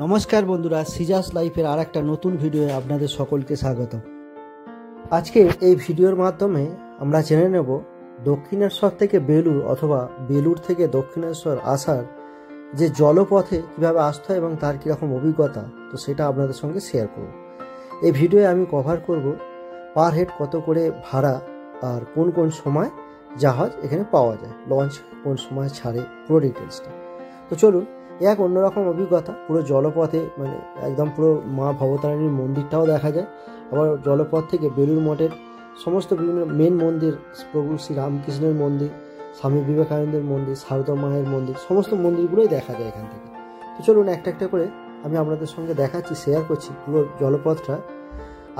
নমস্কার বন্ধুরা, সিজাস লাইফের আর একটা নতুন ভিডিওয়ে আপনাদের সকলকে স্বাগত। আজকে এই ভিডিওর মাধ্যমে আমরা জেনে নেব দক্ষিণেশ্বর থেকে বেলুড় অথবা বেলুড় থেকে দক্ষিণেশ্বর আসার যে জলপথে কিভাবে আসতে হয় এবং তার কীরকম অভিজ্ঞতা, তো সেটা আপনাদের সঙ্গে শেয়ার করব। এই ভিডিওয়ে আমি কভার করব পার হেড কত করে ভাড়া আর কোন কোন সময় জাহাজ এখানে পাওয়া যায়, লঞ্চ কোন সময় ছাড়ে, পুরো ডিটেলসটা। তো চলুন, এক অন্যরকম অভিজ্ঞতা। পুরো জলপথে একদম পুরো মা ভবতারিণীর মন্দিরটাও দেখা যায়। আবার জলপথ থেকে বেলুড় মঠের সমস্ত বিভিন্ন মেন মন্দির, প্রভু শ্রী রামকৃষ্ণের মন্দির, স্বামী বিবেকানন্দের মন্দির, সারদা মায়ের মন্দির, সমস্ত মন্দিরগুলোই দেখা যায় এখান থেকে। তো চলুন একটা একটা করে আমি আপনাদের সঙ্গে দেখাচ্ছি, শেয়ার করছি পুরো জলপথটা।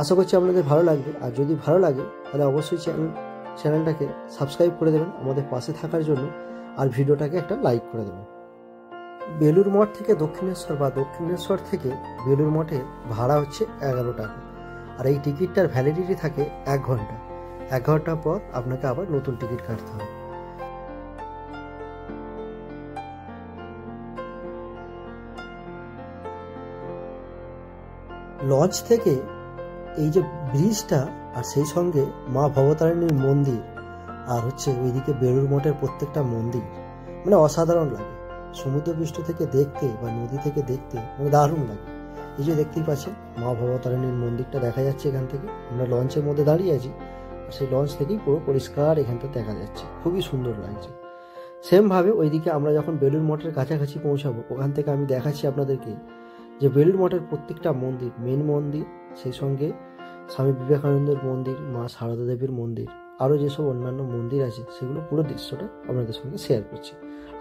আশা করছি আপনাদের ভালো লাগবে। আর যদি ভালো লাগে তাহলে অবশ্যই চ্যানেলটাকে সাবস্ক্রাইব করে দেবেন আমাদের পাশে থাকার জন্য, আর ভিডিওটাকে একটা লাইক করে দেবেন। বেলুড় মঠ থেকে দক্ষিণেশ্বর বা দক্ষিণেশ্বর থেকে বেলুড় মঠের ভাড়া হচ্ছে 11 টাকা। আর এই টিকিটটার ভ্যালিডিটি থাকে 1 ঘন্টা। 1 ঘন্টা পর আপনাকে আবার নতুন টিকিট কাটতে হবে। লঞ্চ থেকে এই যে ব্রিজটা, আর সেই সঙ্গে মা ভবতারিণীর মন্দির, আর হচ্ছে ওইদিকে বেলুড় মঠের প্রত্যেকটা মন্দির অসাধারণ লাগে। সমুদ্রপৃষ্ঠ থেকে দেখতে বা নদী থেকে দেখতে দারুণ লাগে। এই যে দেখতেই পাচ্ছেন মা ভবতারিণীর মন্দিরটা দেখা যাচ্ছে এখান থেকে। আমরা লঞ্চের মধ্যে দাঁড়িয়ে আছি, আর সেই লঞ্চ থেকেই পুরো পরিষ্কার এখানটা দেখা যাচ্ছে, খুবই সুন্দর লাগছে। সেমভাবে ওইদিকে আমরা যখন বেলুড় মঠের কাছাকাছি পৌঁছাবো, ওখান থেকে আমি দেখাচ্ছি আপনাদেরকে যে বেলুড় মঠের প্রত্যেকটা মন্দির, মেন মন্দির, সেই সঙ্গে স্বামী বিবেকানন্দের মন্দির, মা সারদা দেবীর মন্দির, আরও যেসব অন্যান্য মন্দির আছে সেগুলো পুরো দৃশ্যটা আপনাদের সঙ্গে শেয়ার করছি।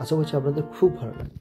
আশা করছি আপনাদের খুব ভালো লাগবে।